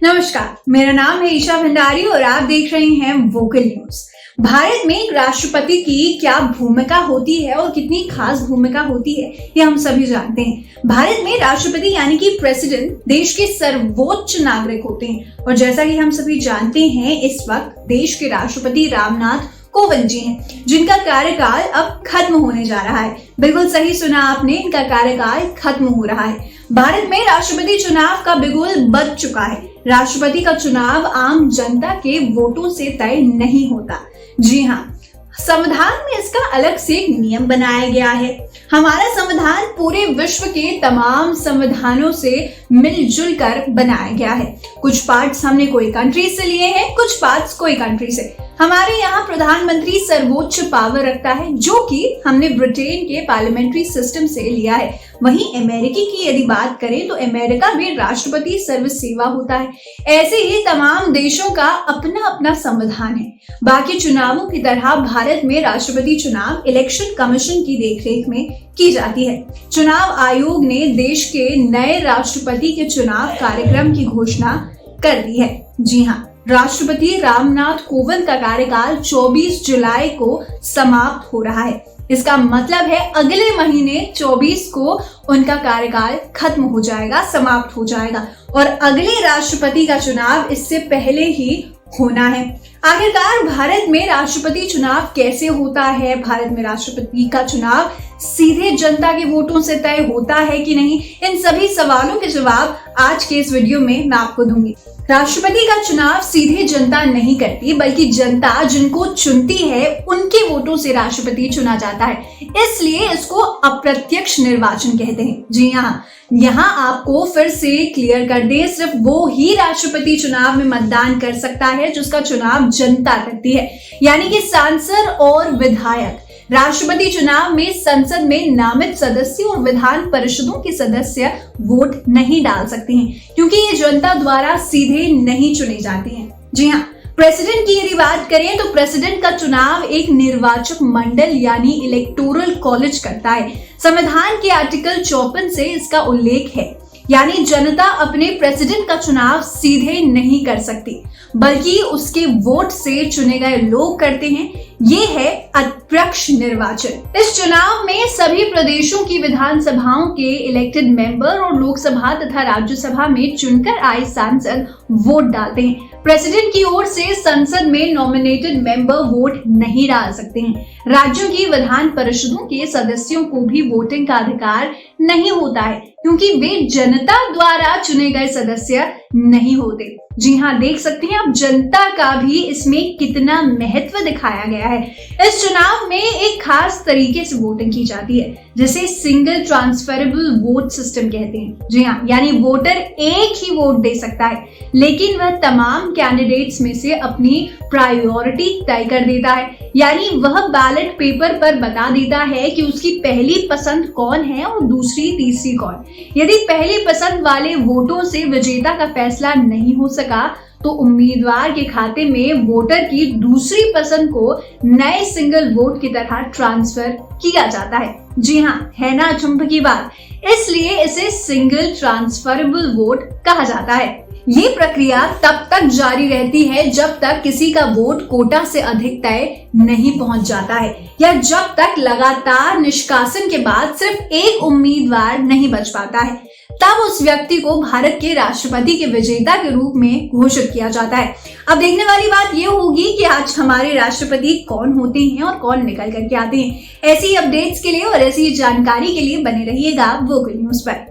नमस्कार, मेरा नाम है ईशा भंडारी और आप देख रहे हैं वोकल न्यूज। भारत में एक राष्ट्रपति की क्या भूमिका होती है और कितनी खास भूमिका होती है, ये हम सभी जानते हैं। भारत में राष्ट्रपति यानी कि प्रेसिडेंट देश के सर्वोच्च नागरिक होते हैं और जैसा कि हम सभी जानते हैं, इस वक्त देश के राष्ट्रपति रामनाथ कोविंद जी हैं, जिनका कार्यकाल अब खत्म होने जा रहा है। बिल्कुल सही सुना आपने, इनका कार्यकाल खत्म हो रहा है। भारत में राष्ट्रपति चुनाव का बिगुल बज चुका है। राष्ट्रपति का चुनाव आम जनता के वोटों से तय नहीं होता। जी हाँ, संविधान में इसका अलग से एक नियम बनाया गया है। हमारा संविधान पूरे विश्व के तमाम संविधानों से मिलजुल कर बनाया गया है। कुछ पार्ट्स हमने कोई कंट्री से लिए हैं, कुछ पार्ट्स कोई कंट्री से। हमारे यहाँ प्रधानमंत्री सर्वोच्च पावर रखता है, जो कि हमने ब्रिटेन के पार्लियामेंट्री सिस्टम से लिया है। वहीं अमेरिकी की यदि बात करें तो अमेरिका में राष्ट्रपति सर्वसेवा होता है। ऐसे ही तमाम देशों का अपना अपना संविधान है। बाकी चुनावों की तरह भारत में राष्ट्रपति चुनाव इलेक्शन कमीशन की देखरेख में की जाती है। चुनाव आयोग ने देश के नए राष्ट्रपति के चुनाव कार्यक्रम की घोषणा कर दी है। जी हाँ, राष्ट्रपति रामनाथ कोविंद का कार्यकाल 24 जुलाई को समाप्त हो रहा है। इसका मतलब है अगले महीने 24 को उनका कार्यकाल खत्म हो जाएगा, समाप्त हो जाएगा और अगले राष्ट्रपति का चुनाव इससे पहले ही होना है। आखिरकार भारत में राष्ट्रपति चुनाव कैसे होता है? भारत में राष्ट्रपति का चुनाव सीधे जनता के वोटों से तय होता है कि नहीं? इन सभी सवालों के जवाब आज के इस वीडियो में मैं आपको दूंगी। राष्ट्रपति का चुनाव सीधे जनता नहीं करती, बल्कि जनता जिनको चुनती है उनके वोटों से राष्ट्रपति चुना जाता है। इसलिए इसको अप्रत्यक्ष निर्वाचन कहते हैं। जी हाँ, यहाँ आपको फिर से क्लियर कर दें, सिर्फ वो ही राष्ट्रपति चुनाव में मतदान कर सकता है जिसका चुनाव जनता करती है, यानी कि सांसद और विधायक। राष्ट्रपति चुनाव में संसद में नामित सदस्य और विधान परिषदों के सदस्य वोट नहीं डाल सकते हैं, क्योंकि ये जनता द्वारा सीधे नहीं चुने जाते हैं। जी हाँ, प्रेसिडेंट की यदि बात करें तो प्रेसिडेंट का चुनाव एक निर्वाचक मंडल यानी इलेक्टोरल कॉलेज करता है। संविधान के आर्टिकल 54 से इसका उल्लेख है, यानी जनता अपने प्रेसिडेंट का चुनाव सीधे नहीं कर सकती, बल्कि उसके वोट से चुने गए लोग करते हैं। ये है अप्रत्यक्ष निर्वाचन। इस चुनाव में सभी प्रदेशों की विधानसभाओं के इलेक्टेड मेंबर और लोकसभा तथा राज्यसभा में चुनकर आए सांसद वोट डालते हैं। प्रेसिडेंट की ओर से संसद में नॉमिनेटेड मेंबर वोट नहीं डाल सकते हैं। राज्यों की विधान परिषदों के सदस्यों को भी वोटिंग का अधिकार नहीं होता है, क्योंकि वे जनता द्वारा चुने गए सदस्य नहीं होते। जी हाँ, देख सकते हैं अब जनता का भी इसमें कितना महत्व दिखाया गया है। इस चुनाव में एक खास तरीके से वोटिंग की जाती है, जिसे सिंगल ट्रांसफरेबल वोट सिस्टम कहते हैं। जी हाँ, यानी वोटर एक ही वोट दे सकता है, लेकिन वह तमाम कैंडिडेट्स में से अपनी प्रायोरिटी तय कर देता है, यानी वह बैलेट पेपर पर बता देता है कि उसकी पहली पसंद कौन है और दूसरी तीसरी कौन। यदि पहली पसंद वाले वोटों से विजेता का फैसला नहीं हो सका तो उम्मीदवार के खाते में वोटर की दूसरी पसंद को नए सिंगल वोट की तरह ट्रांसफर किया जाता है। जी हाँ, है ना अचंभ की बात। इसलिए इसे सिंगल ट्रांसफरेबल वोट कहा जाता है। ये प्रक्रिया तब तक जारी रहती है जब तक किसी का वोट कोटा से अधिक तय नहीं पहुंच जाता है, या जब तक लगातार निष्कासन के बाद सिर्फ एक उम्मीदवार नहीं बच पाता है। तब उस व्यक्ति को भारत के राष्ट्रपति के विजेता के रूप में घोषित किया जाता है। अब देखने वाली बात यह होगी कि आज हमारे राष्ट्रपति कौन होते हैं और कौन निकल करके आते हैं। ऐसी अपडेट्स के लिए और ऐसी जानकारी के लिए बने रहिएगा वोकल न्यूज पर।